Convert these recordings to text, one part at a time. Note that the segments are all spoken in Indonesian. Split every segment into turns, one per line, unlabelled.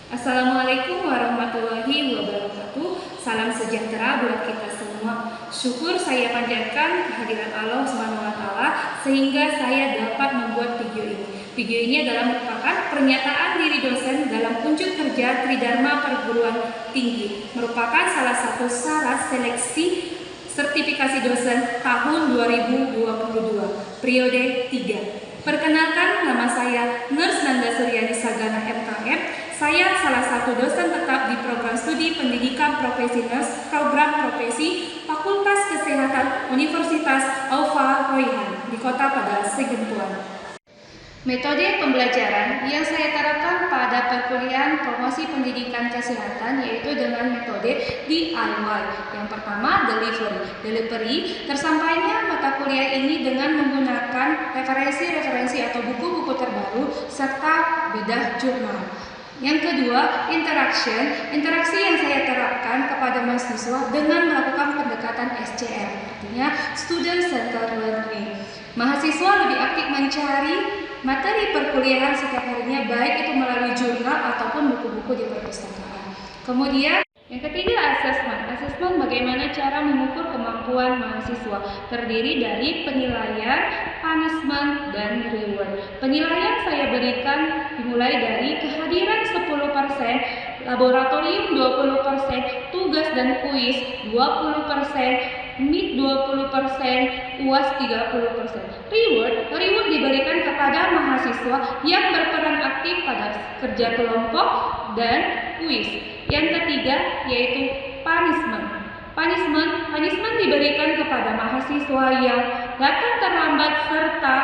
Assalamualaikum warahmatullahi wabarakatuh. Salam sejahtera buat kita semua. Syukur saya panjatkan kehadiran Allah SWT sehingga saya dapat membuat video ini. Video ini adalah merupakan pernyataan diri dosen dalam kunjung kerja Tridharma Perguruan Tinggi. Merupakan salah satu syarat seleksi sertifikasi dosen tahun 2022, periode 3. Perkenalkan, nama saya Nurse Nanda Suryani Sagana MKM. Saya salah satu dosen tetap di program studi pendidikan profesi nurse, program profesi Fakultas Kesehatan Universitas Aufa Royhan di Kota Padang, Segempuan. Metode pembelajaran yang saya terapkan pada perkuliahan promosi pendidikan kesehatan yaitu dengan metode DIY. Yang pertama, delivery. Tersampainya mata kuliah ini dengan menggunakan referensi atau buku-buku terbaru serta bedah jurnal. Yang kedua, interaksi yang saya terapkan kepada mahasiswa dengan melakukan pendekatan SCR, artinya Student Centered Learning. Mahasiswa lebih aktif mencari materi perkuliahan setiap harinya, baik itu melalui jurnal ataupun buku-buku di perpustakaan. Kemudian yang ketiga, asesmen bagaimana cara mengukur kemampuan mahasiswa, terdiri dari penilaian, punishment, dan reward. Penilaian saya berikan dimulai dari kehadiran 10%, laboratorium 20%, tugas dan kuis 20%, MIT 20%, UAS 30%. Reward diberikan kepada mahasiswa yang berperan aktif pada kerja kelompok dan kuis. Yang ketiga yaitu punishment diberikan kepada mahasiswa yang datang terlambat serta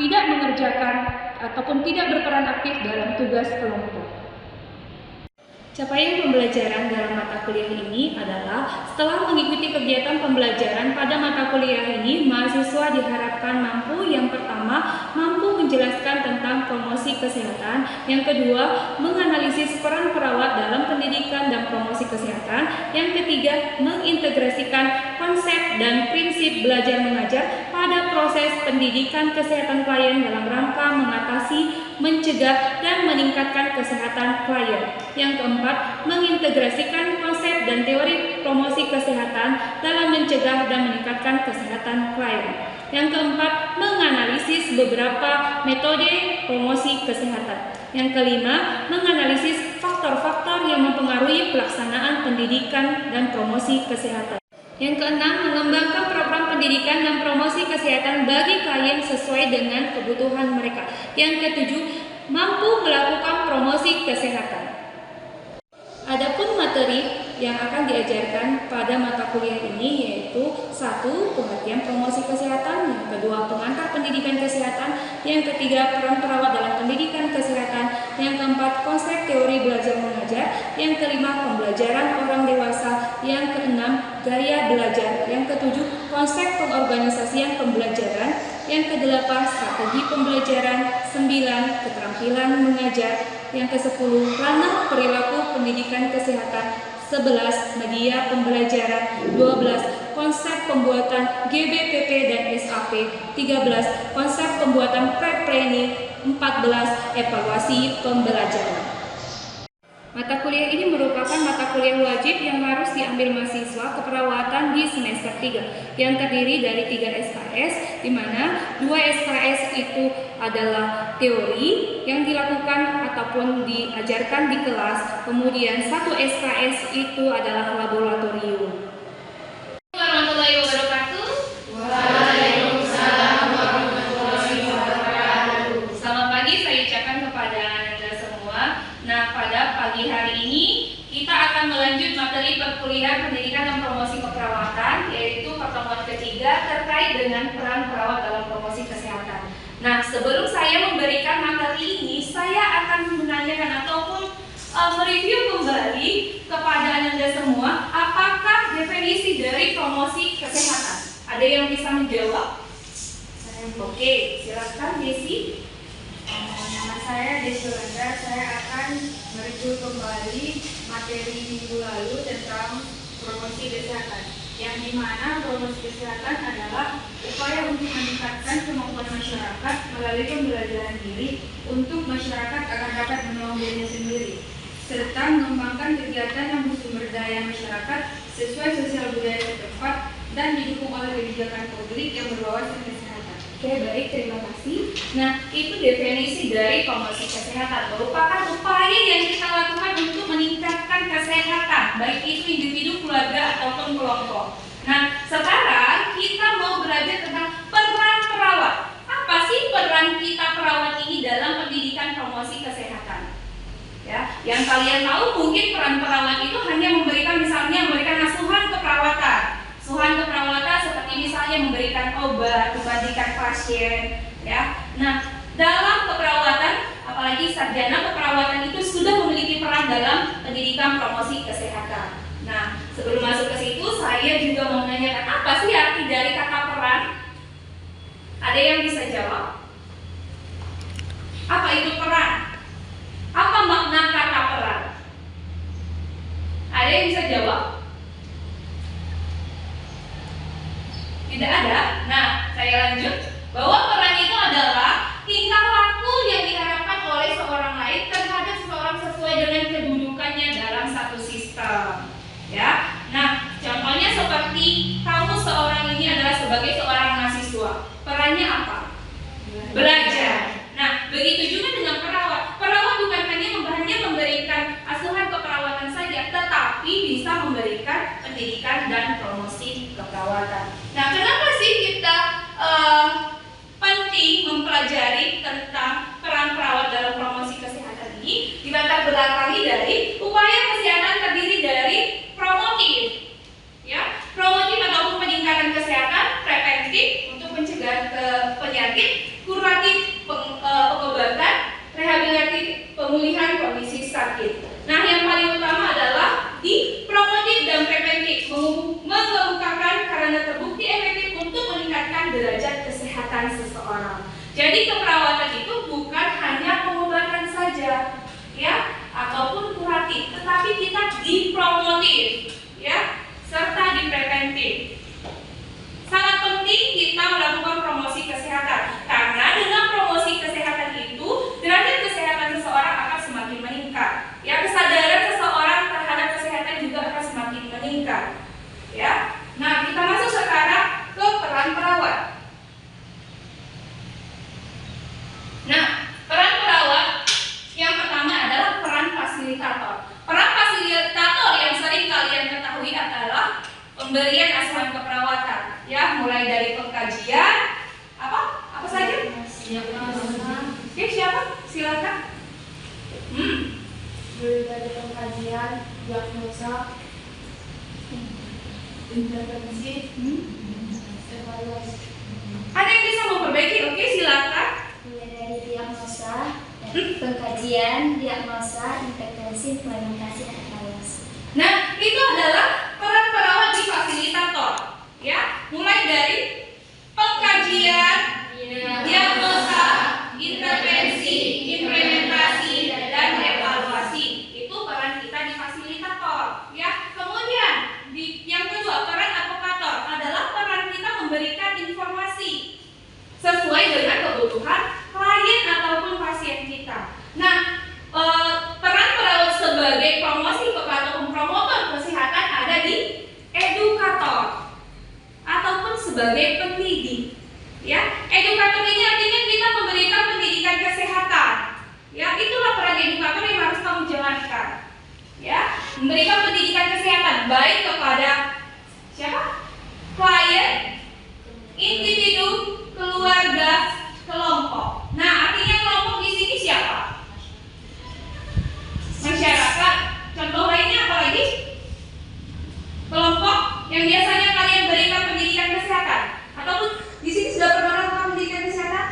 tidak mengerjakan ataupun tidak berperan aktif dalam tugas kelompok. Capaian pembelajaran dalam mata kuliah ini adalah setelah mengikuti kegiatan pembelajaran pada mata kuliah ini, mahasiswa diharapkan mampu, yang pertama, mampu menjelaskan tentang promosi kesehatan, yang kedua, menganalisis peran perawat dalam pendidikan dan promosi kesehatan, yang ketiga, mengintegrasikan konsep dan prinsip belajar mengajar pada proses pendidikan kesehatan klien dalam rangka mengatasi, mencegah, dan meningkatkan kesehatan klien. Yang keempat, mengintegrasikan konsep dan teori promosi kesehatan dalam mencegah dan meningkatkan kesehatan klien. Yang keempat, menganalisis beberapa metode promosi kesehatan. Yang kelima, menganalisis faktor-faktor yang mempengaruhi pelaksanaan pendidikan dan promosi kesehatan. Yang keenam, mengembangkan program pendidikan dan promosi kesehatan bagi klien sesuai dengan kebutuhan mereka. Yang ketujuh, mampu melakukan promosi kesehatan. Adapun materi yang akan diajarkan pada mata kuliah ini yaitu 1. Pengertian promosi kesehatan, yang kedua pengantar pendidikan kesehatan, yang ketiga peran perawat dalam pendidikan kesehatan, yang keempat konsep teori belajar mengajar, yang kelima pembelajaran orang dewasa, yang keenam gaya belajar, yang ketujuh konsep pengorganisasian pembelajaran, yang kedelapan strategi pembelajaran, 9 keterampilan mengajar, yang ke-10 ranah perilaku pendidikan kesehatan, 11 media pembelajaran, 12 konsep pembuatan GBPP dan SAP, 13 konsep pembuatan pre-planning, 14 evaluasi pembelajaran. Mata kuliah ini merupakan mata kuliah wajib yang harus diambil mahasiswa keperawatan di semester 3 yang terdiri dari 3 SKS, di mana 2 SKS itu adalah teori yang dilakukan ataupun diajarkan di kelas, kemudian 1 SKS itu adalah laboratorium. Warahmatullahi wabarakatuh. Waalaikumsalam warahmatullahi wabarakatuh. Selamat pagi saya ucapkan kepada Anda semua. Nah, pada pagi hari ini kita akan melanjut materi perkuliahan pendidikan dan promosi keperawatan, yaitu pertemuan ketiga terkait dengan peran perawat dalam promosi kesehatan. Nah, sebelum saya memberikan materi ini, saya akan menanyakan ataupun mereview kembali kepada Anda semua, apakah definisi dari promosi kesehatan? Ada yang bisa menjawab? Oke, silakan Desi.
Nama saya Desi Landa. Saya akan mereview kembali materi minggu lalu tentang promosi kesehatan, yang dimana promosi kesehatan adalah upaya untuk meningkatkan kemampuan masyarakat melalui pembelajaran diri untuk masyarakat agar dapat menolong dirinya sendiri. serta mengembangkan kegiatan yang bersumber daya masyarakat sesuai sosial budaya setempat dan didukung oleh kebijakan publik yang berwawasan kesehatan.
Oke, baik, terima kasih. Nah, itu definisi dari promosi kesehatan, merupakan upaya yang kita lakukan untuk meningkatkan kesehatan, baik itu individu, keluarga, ataupun kelompok. Nah, sekarang kita mau belajar tentang peran perawat. Apa sih peran kita perawat ini dalam pendidikan promosi kesehatan? Ya, yang kalian tahu mungkin peran perawat itu hanya memberikan asuhan keperawatan. Asuhan keperawatan seperti misalnya memberikan obat, membandikan pasien, ya. Nah, dalam keperawatan, apalagi sarjana keperawatan itu sudah memiliki peran dalam pendidikan promosi kesehatan. Nah, sebelum masuk ke situ, saya juga mau menanyakan apa sih arti dari kata peran? Ada yang bisa jawab? Apa itu peran? Apa makna kata peran? Ada yang bisa jawab? Tidak ada? Nah, saya lanjut. Bahwa peran itu adalah tingkah laku yang diharapkan oleh seorang lain terhadap seseorang sesuai dengan kedudukannya dalam satu sistem. Ya, nah contohnya seperti kamu seorang ini adalah sebagai seorang mahasiswa. Perannya apa? Belajar. Nah, begitu juga dengan perawat. Perawat bukan hanya memberikan asuhan keperawatan saja, tetapi bisa memberikan pendidikan dan promosi keperawatan. Nah, kenapa sih kita penting mempelajari tentang peran perawat dalam promosi kesehatan ini? Dilatar belakangi dari upaya kesehatan terdiri dari promotif, ya, promotif ataupun peningkatan kesehatan, preventif untuk mencegah penyakit, kuratif pengobatan, rehabilitatif pemulihan kondisi sakit. Nah, yang paling utama adalah di promotif dan preventif, mengemukakan karena terbukti efektif untuk meningkatkan derajat kesehatan seseorang. Jadi keperawatan itu bukan hanya pengobatan saja, ya, ataupun kuratif, tetapi kita di promotif, ya, serta di preventif. Sangat penting kita melakukan promosi kesehatan, karena dengan promosi kesehatan itu derajat kesehatan seseorang akan semakin meningkat. Ya, kesadaran seseorang terhadap kesehatan juga akan semakin meningkat. Ya, nah kita masuk sekarang ke peran perawat. Nah, peran perawat yang pertama adalah peran fasilitator. Peran fasilitator yang sering kalian ketahui adalah pemberian asuhan keperawatan, ya, mulai dari pengkajian, apa saja? Oke, siapa? Silakan.
Mulai dari pengkajian, diagnosa, intervensi, evaluasi.
Ada yang bisa memperbaiki? Oke, silakan.
Mulai dari diagnosa, pengkajian, diagnosa, intervensi, implementasi, dan evaluasi.
Nah, itu adalah peran perawat di fasilitator, ya, mulai dari pengkajian, diagnosa, intervensi, implementasi, dan evaluasi. Itu peran kita di fasilitator, ya. Kemudian yang kedua, peran advokator adalah peran kita memberikan informasi sesuai dengan kebutuhan klien ataupun pasien kita. Nah, peran perawat sebagai promosi ataupun promotor kesehatan ada di edukator ataupun sebagai pendidik. Ya, edukator ini artinya kita memberikan pendidikan kesehatan. Ya, itulah peran edukator yang harus kamu jalankan. Ya, memberikan pendidikan kesehatan baik kepada siapa? Klien, individu, keluarga, kelompok. Nah, artinya kelompok di sini siapa? Masyarakat. Contoh lainnya apa lagi? Kelompok yang biasanya kalian berikan pendidikan kesehatan. Ataupun di sini sudah pernah melakukan pendidikan kesehatan?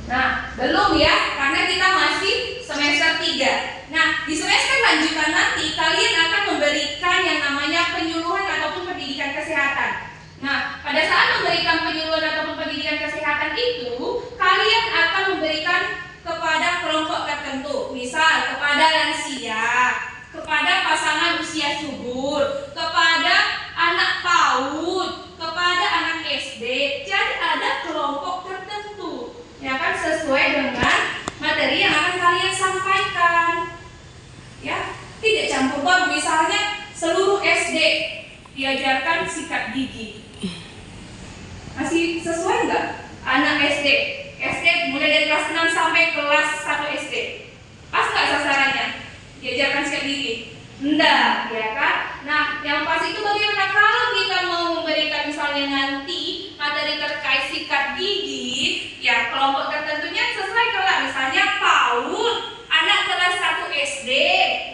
Nah, belum ya, karena kita masih semester 3. Nah, di semester lanjutan nanti kalian akan memberikan yang namanya penyuluhan ataupun pendidikan kesehatan. Nah, pada saat memberikan penyuluhan ataupun pendidikan kesehatan itu, kalian akan memberikan kepada kelompok tertentu, misal kepada lansia, kepada pasangan usia subur, kepada anak PAUD, kepada anak SD. Jadi ada kelompok tertentu, ya kan, sesuai dengan materi yang akan kalian sampaikan. diajarkan sikat gigi. Masih sesuai nggak? Anak SD mulai dari kelas 6 sampai kelas 1 SD. Pas nggak sasarannya? Diajarkan sikat gigi? Enggak, ya kan? Nah, yang pas itu bagaimana kalau kita mau memberikan misalnya nanti materi terkait sikat gigi, ya kelompok tertentunya sesuai kelas. Misalnya PAUD, anak kelas 1 SD,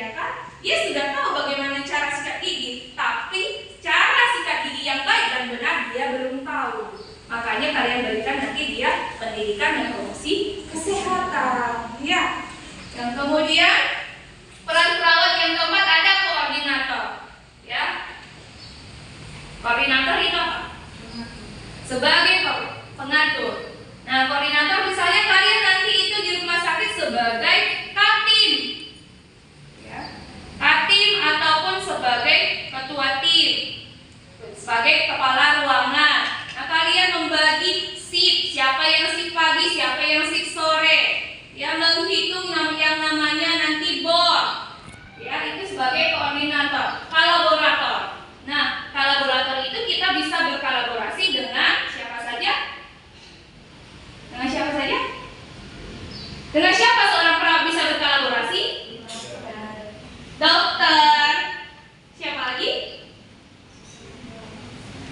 ya kan? Dia sudah tahu bagaimana cara sikat gigi, tapi cara sikat gigi yang baik dan benar dia belum tahu. Makanya kalian berikan nanti dia pendidikan dan promosi kesehatan, ya. Yang kemudian peran perawat yang keempat ada koordinator, ya. Koordinator itu apa? Sebagai pengatur. Nah, koordinator misalnya kalian nanti itu di rumah sakit sebagai katim, ya. Katim ataupun sebagai ketua tim, sebagai kepala ruangan. Nah, kalian membagi shift, siapa yang shift pagi, siapa yang shift sore, ya, menghitung yang namanya nanti board, ya, itu sebagai koordinator. Kolaborator. Nah, kolaborator itu kita bisa berkolaborasi dengan siapa saja? Dengan siapa saja? Dengan siapa seorang perawat bisa berkolaborasi? Dokter. Siapa lagi?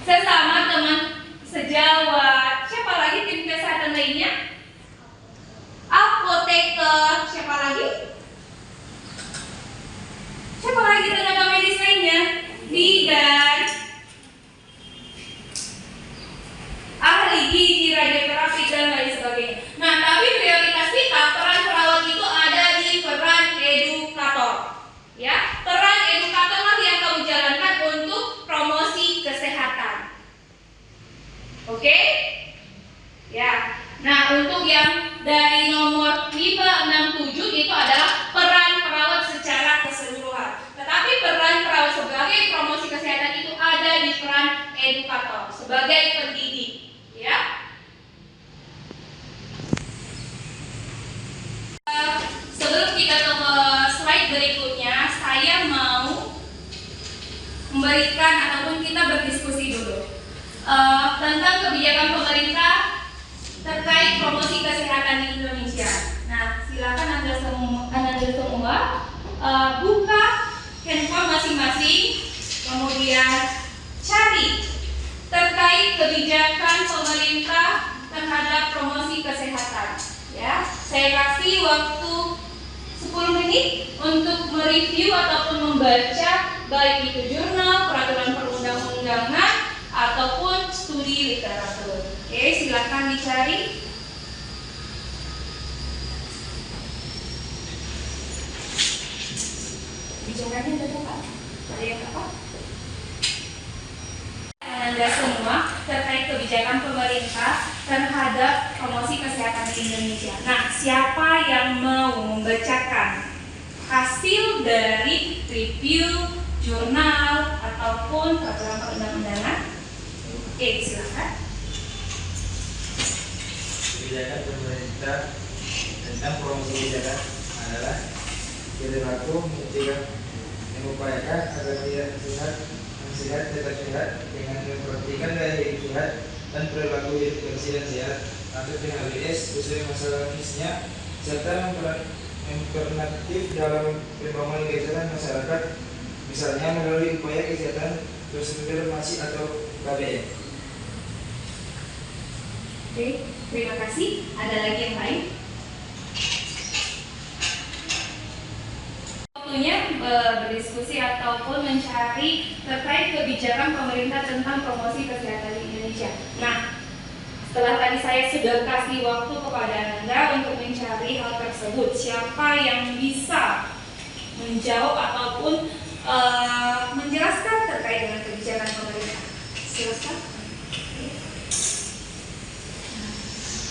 Sesama teman sejawat. Siapa lagi tim kesehatan lainnya? Apoteker. Siapa lagi? Siapa lagi tenaga medis lainnya? Bidan. Ahli gizi, radioterapi dan lain sebagainya. Nah, tapi prioritas kita peran perawat itu ada di peran edukator. Ya, peran edukator lah yang kamu jalankan untuk promosi kesehatan. Oke? Ya. Nah, untuk yang dari nomor 567 itu adalah peran perawat secara keseluruhan. Tetapi peran perawat sebagai promosi kesehatan itu ada di peran edukator sebagai pendidik, ya. Sebelum kita ke slide berikutnya, saya mau memberikan ataupun kita berdiskusi dulu tentang kebijakan pemerintah terkait promosi kesehatan di Indonesia. Nah, silakan Anda semua buka handphone masing-masing, kemudian cari terkait kebijakan pemerintah terhadap promosi kesehatan. Ya, saya kasih waktu 10 menit untuk mereview ataupun membaca baik itu jurnal, peraturan perundang-undangan ataupun studi literatur. Oke, silakan dicari. Bicaranya ada apa? Ada yang apa? Anda semua terkait kebijakan pemerintah terhadap promosi kesehatan di Indonesia. Nah, siapa yang mau membacakan hasil dari review jurnal ataupun peraturan perundang-undangan? Oke, silakan.
Kebijakan pemerintah tentang promosi kebijakan adalah perilaku mengupayakan agar tidak sehat tetap sehat dengan memperhatikan gaya hidup sehat dan perilaku hidup bersih dan sehat atau PHBS sesuai masalah medisnya serta mempernatif dalam pembangunan kesehatan masyarakat, misalnya melalui upaya kesehatan transformasi atau KBM.
Oke, terima kasih. Ada lagi yang lain? Waktunya berdiskusi ataupun mencari terkait kebijakan pemerintah tentang promosi kesehatan di Indonesia. Nah, setelah tadi saya sudah kasih waktu kepada Anda untuk mencari hal tersebut, siapa yang bisa menjawab ataupun menjelaskan terkait dengan kebijakan pemerintah? Silakan.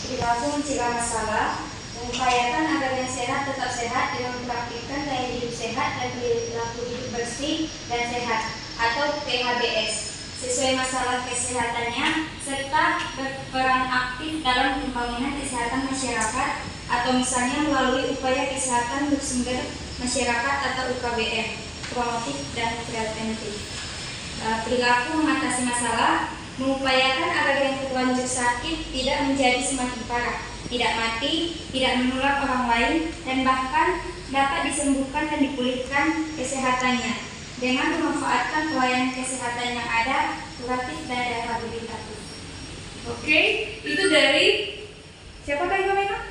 Perilaku mencegah masalah, mengupayakan agar yang sehat tetap sehat dengan mempraktikkan gaya hidup sehat dan perilaku hidup bersih dan sehat atau PHBS sesuai masalah kesehatannya serta berperan aktif dalam pembangunan kesehatan masyarakat atau misalnya melalui upaya kesehatan bersumber masyarakat atau UKBM, promotif dan preventif. perilaku mengatasi masalah, mengupayakan agar yang terlanjur sakit tidak menjadi semakin parah, tidak mati, tidak menular orang lain, dan bahkan dapat disembuhkan dan dipulihkan kesehatannya dengan memanfaatkan pelayanan kesehatan yang ada, kuratif dan rehabilitatif.
Oke, itu dari siapa tadi namanya?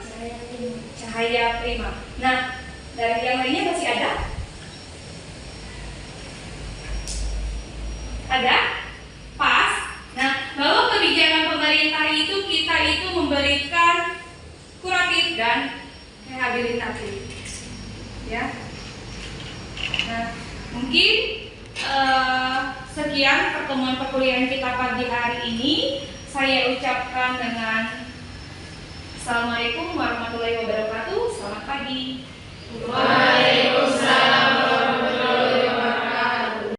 Cahaya Prima. Nah, dari yang lainnya masih ada? Ada? Pas. Nah, bahwa kebijakan pemerintah itu kita itu memberikan kuratif dan rehabilitatif. Ya. Nah, mungkin sekian pertemuan perkuliahan kita pagi hari ini. Saya ucapkan dengan Assalamualaikum warahmatullahi wabarakatuh. Selamat pagi.
Waalaikumsalam warahmatullahi wabarakatuh.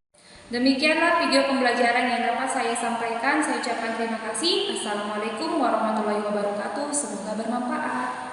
Demikianlah video pembelajaran yang dapat saya sampaikan. Saya ucapkan terima kasih. Assalamualaikum warahmatullahi wabarakatuh. Semoga bermanfaat.